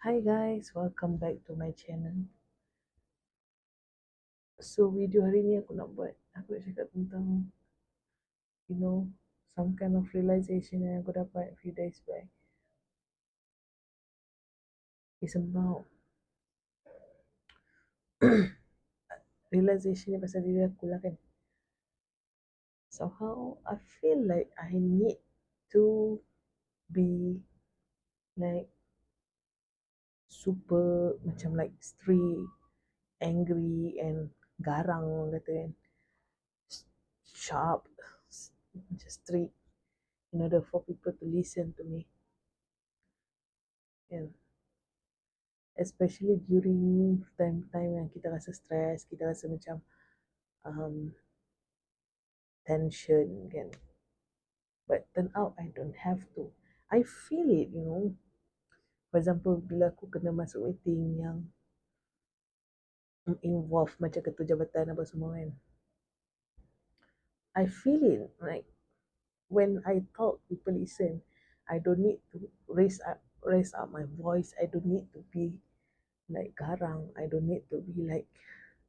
Hi guys, welcome back to my channel. So video hari ni aku nak cakap tentang you know some kind of realization yang aku dapat few days back. It's about realization ni pasal diri aku lah kan. Somehow I feel like I need to be like super macam like strict, angry and garang orang kata kan. Sharp, macam strict in order for people to listen to me. And especially during time-time yang kita rasa stress, kita rasa macam um, tension kan. But turn out I don't have to. I feel it. For example, bila aku kena masuk meeting yang involve macam ketua jabatan apa semua kan. I feel it like when I talk, people listen. I don't need to raise up my voice. I don't need to be like garang. I don't need to be like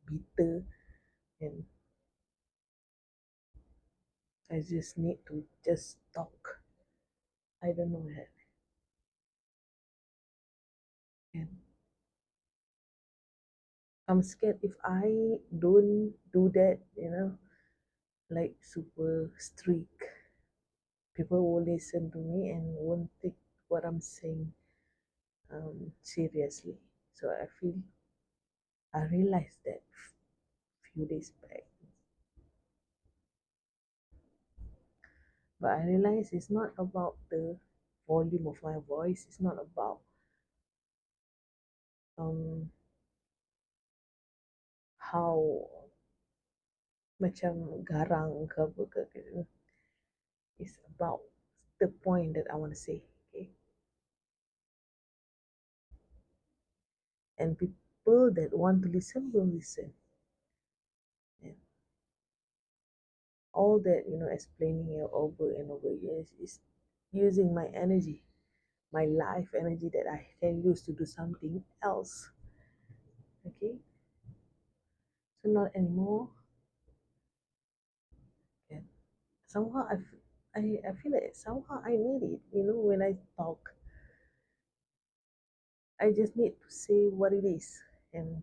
bitter and I just need to just talk. I don't know that. And I'm scared if I don't do that, like super strict, people will listen to me and won't take what I'm saying seriously. So I realized that few days back. But I realized it's not about the volume of my voice, it's not about um how macam garang ke apa ke. It's about the point that I want to say. Okay. And people that want to listen will listen. And all that, explaining it over and over again is using my energy, my life energy that I can use to do something else. Okay. So not anymore. And somehow I feel like somehow I need it, when I talk. I just need to say what it is and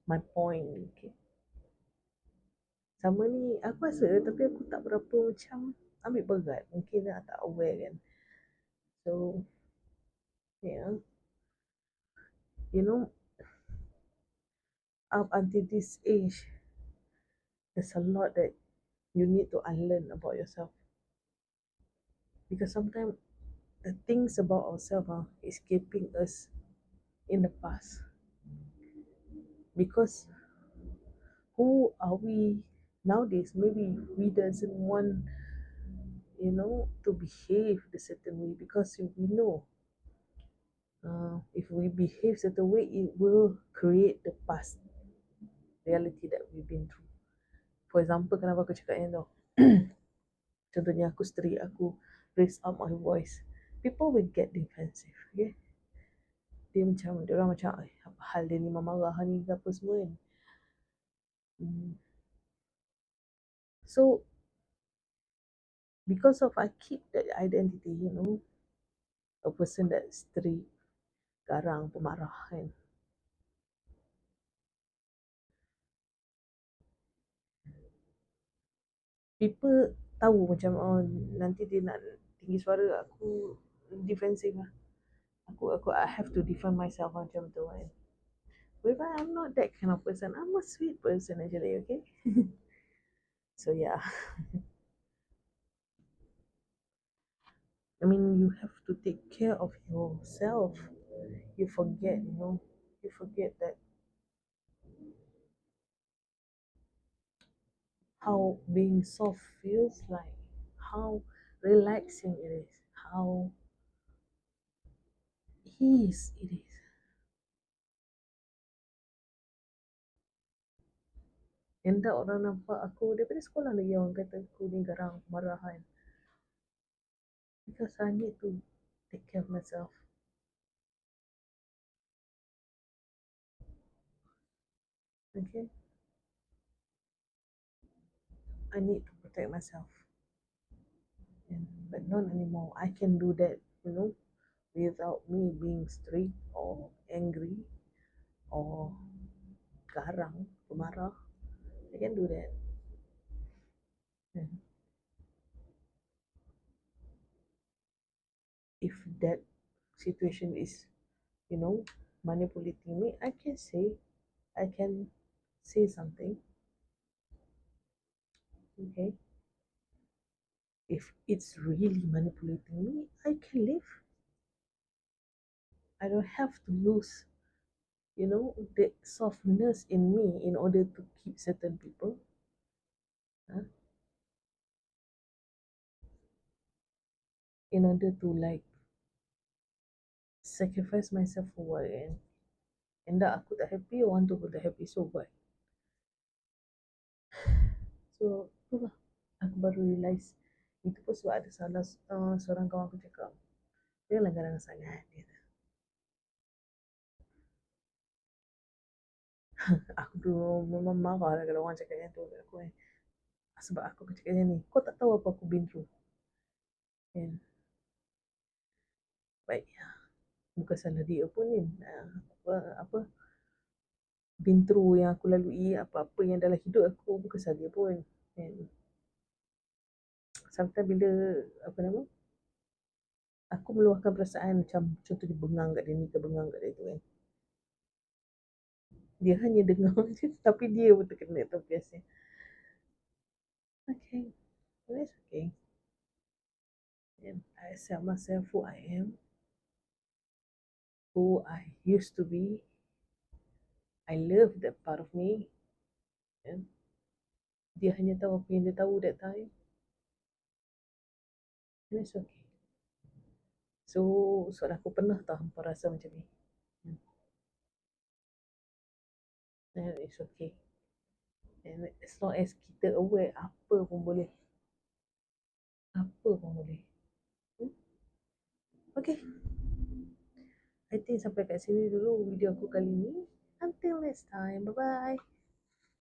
my point. Okay. Sama ni aku rasa tapi aku tak berapa macam ambil berat. Mungkin lah tak aware kan. So yeah, you know, up until this age, there's a lot that you need to unlearn about yourself. Because sometimes the things about ourselves is keeping us in the past. Because who are we nowadays? Maybe we doesn't want, to behave the certain way because we know if we behave certain way, it will create the past reality that we've been through. For example, kenapa aku cakap yang tu? Contohnya aku strict, aku raise up my voice. People will get defensive, okay? Dia orang macam, apa hal dia ni marah ni ke apa semua kan. So, because of I keep that identity, a person that strict, garang, pemarah kan. People tahu macam nanti dia nak tinggi suara aku defensive lah. Aku I have to defend myself macam tu kan. But I'm not that kind of person. I'm a sweet person actually, okay? So yeah. I mean, you have to take care of yourself. You forget that how being soft feels like, how relaxing it is, how ease it is. Entah orang nampak aku daripada sekolah lagi orang kata aku ni garang, marahan. Because I need to take care of myself. Okay, I need to protect myself, but not anymore. I can do that, without me being strict or angry or garang, marah. I can do that. And if that situation is, you know, manipulating me, I can say something. Okay, if it's really manipulating me, I can leave. I don't have to lose, the softness in me in order to keep certain people. Huh? In order to like sacrifice myself for what, and dah aku tak happy, orang tu pun tak happy, so what? So itulah aku baru realise. Itu pun sebab ada salah seorang kawan aku cakap, janganlah garang sangat, dia kata. Aku dulu memang marah lah kalau orang cakap yang tu kat aku kan. Sebab aku cakap macam ni, kau tak tahu apa aku been through kan. Baik, bukan salah dia pun ni. Apa been through yang aku lalui, apa-apa yang dalam hidup aku, bukan salah dia pun kan. Sometimes bila apa nama, aku meluahkan perasaan, macam contohnya bengang kat dia ni ke bengang kat dia tu kan, dia hanya dengar je tapi dia pun terkena tu biasa. Okay, that's okay. And I accept myself who I am, who I used to be. I love that part of me. And dia hanya tahu apa yang dia tahu that time. And it's okay. So aku pernah tak hampa rasa macam ni. And it's okay. And as long as kita aware, apa pun boleh. Apa pun boleh. Okay. I think sampai kat sini dulu video aku kali ni. Until next time. Bye-bye.